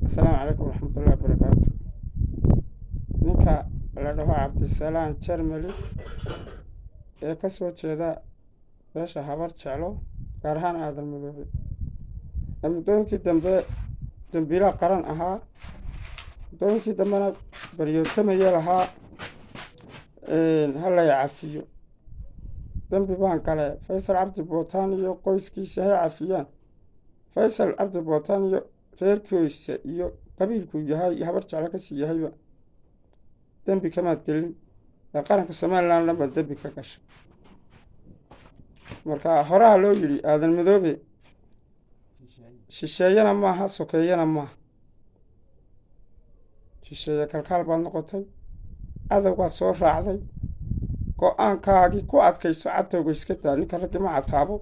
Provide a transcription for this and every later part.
السلام عليكم ورحمة الله وبركاته. ninka la dhaho cabdisalaan jarmali ee ka soo jeeda beesha habar jeclo gaar ahaan aadan madoobe muddooyinkii dambe dambiila qaran ahaa muddooyinkii dambena baryootamaya lahaa hala cafiyo dambi baan kale faysal cabdi bootaan iyo qoyskiisa hay cafiyaan faysal cabdi bootaan iyo reerkiisa iyo qabiilku yahay habar jeclo kasii yahayba dambi kamaad gelin ee qaranka somalilan dhanba dambi ka gashay marka horaha loo yidhi aadan madoobe shisheeyana maaha sokeeyana maaha shisheeye kalkaal baad noqotay cadowgaad soo raacday go-aankaagii ku adkayso cadowga iska daa ninka raggi ma cataabo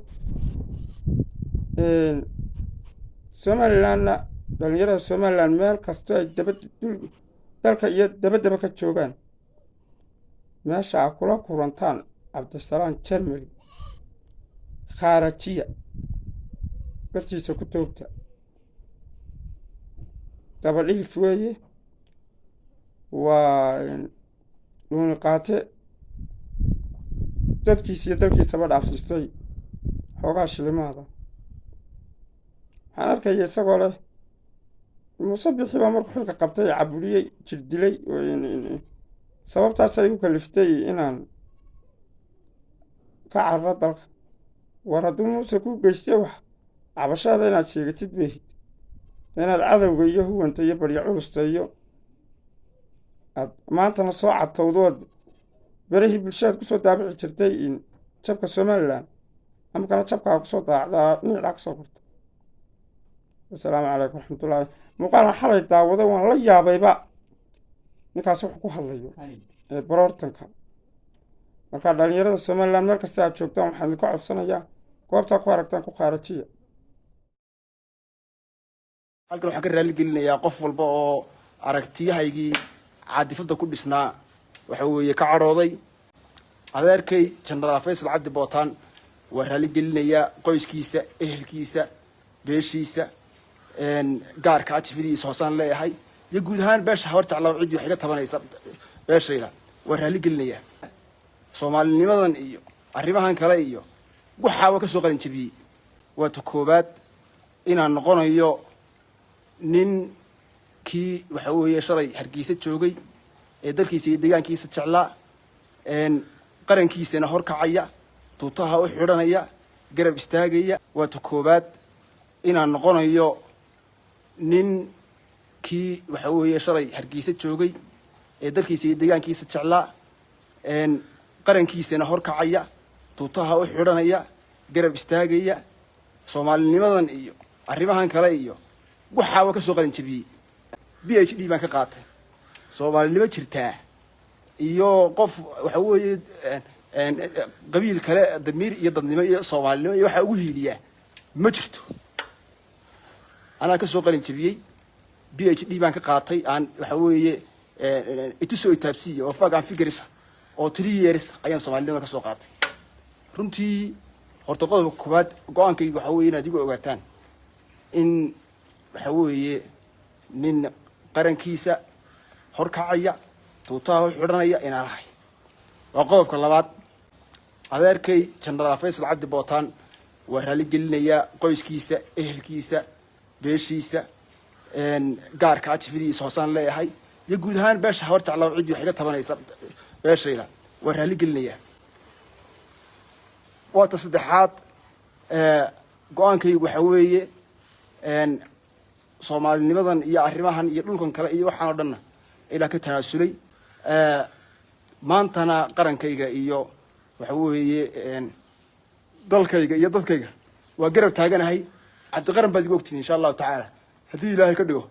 somalilanna dhalinyarada somalilan meel kastoo ay dalka iyo dabadaba ka joogaan meesha a kula kulantaan cabdisalaan jarmali khaarajiya bartiisa ku toogta dabadhigif weeye waa dhuuni qaate dadkiisa iyo dalkiisaba dhaafsiistay xoogaa shilimaada waxaan arkaya isagoo leh muuse bixi baa markuu xilka qabtay caburiyey jir dilay sababtaasay igu kaliftay inaan ka carro dalka war hadduu muuse ku geystay wax cabashaada inaad sheegatid behid inaad cadowga iyo huwanta iyo barya culusta iyo aad maantana soo cadtowdood berihii bulshadaad kusoo daabici jirtay jabka somalilan amakana jabkaa kusoo daacdaa niicdaa kasoo gurta asalaamu calaykum waraxmatullaahi muuqaalan xalay daawaday waan la yaabayba ninkaas wax ku hadlayo ee baroortanka markaa dhalinyarada somalilan meel kasta aad joogtaan waxaan idinka codsanayaa goobtaa ku aragtaan ku khaarajiya halkan waxaan ka raali gelinayaa qof walba oo aragtiyahaygii caadifada ku dhisnaa waxa weeye ka cadhooday adeerkay jenaraal faysal cabdi bootaan waa raali gelinayaa qoyskiisa ehelkiisa beeshiisa gaarka ajifidiisa hoosaan leeyahay iyo guud ahaan beesha habar jeclaa ciddii wax iga tabanaysa beeshayda waa raali gelinayaa soomaalinimadan iyo arrimahan kale iyo waxaaba ka soo qalin jabiyey waa ta koobaad inaan noqonayo nin kii waxa weeye shalay hargeysa joogay ee dalkiisa iyo deegaankiisa jeclaa qarankiisana horkacaya tuutaha u xidhanaya garab istaagaya waa ta koobaad inaan noqonayo nin kii waxa weeye shalay hargeysa joogay ee dalkiisa iyo deegaankiisa jeclaa qarankiisana horkacaya tuutaha u xidhanaya garab istaagaya soomaalinimadan iyo arrimahan kale iyo waxaaba ka soo qalin jabiyey PhD baan ka qaatay soomaalinimo jirtaa iyo qof waxa weeye qabiil kale damiir iyo dadnimo iyo soomaalinimo iyo waxa ugu hiiliyaa ma jirto anaa ka soo qalin jabiyey PhD baan ka qaatay aan waxa weeye itusoo itaabsiya oo fagaan fikirisa oo 3 years ayaan soomaalinimada ka soo qaatay runtii horta qodobka koowaad go-aankayga waxa weeye inaad igu ogaataan in waxa weeye nin qarankiisa horkacaya tuutaha u xidhanaya inaan ahay waa qodobka labaad adeerkay jenaraal faysal cabdi bootaan waa raali gelinayaa qoyskiisa ehelkiisa beeshiisa gaarka ajifidiisa hoosaan leeyahay iyo guud ahaan beesha habar jeclaa ciddii wax iga tabanaysa beeshayda waa raali gelinayaa waa ta saddexaad go-aankaygu waxa weeye soomaalinimadan iyo arrimahan iyo dhulkan kale iyo waxaan oo dhanna ilaa ka tanaasulay maantana qarankayga iyo waxa weeye dalkayga iyo dadkayga waa garab taaganahay cabdiqaran baad igu ogtiin insha allahu tacaala haddii ilaahay ka dhigo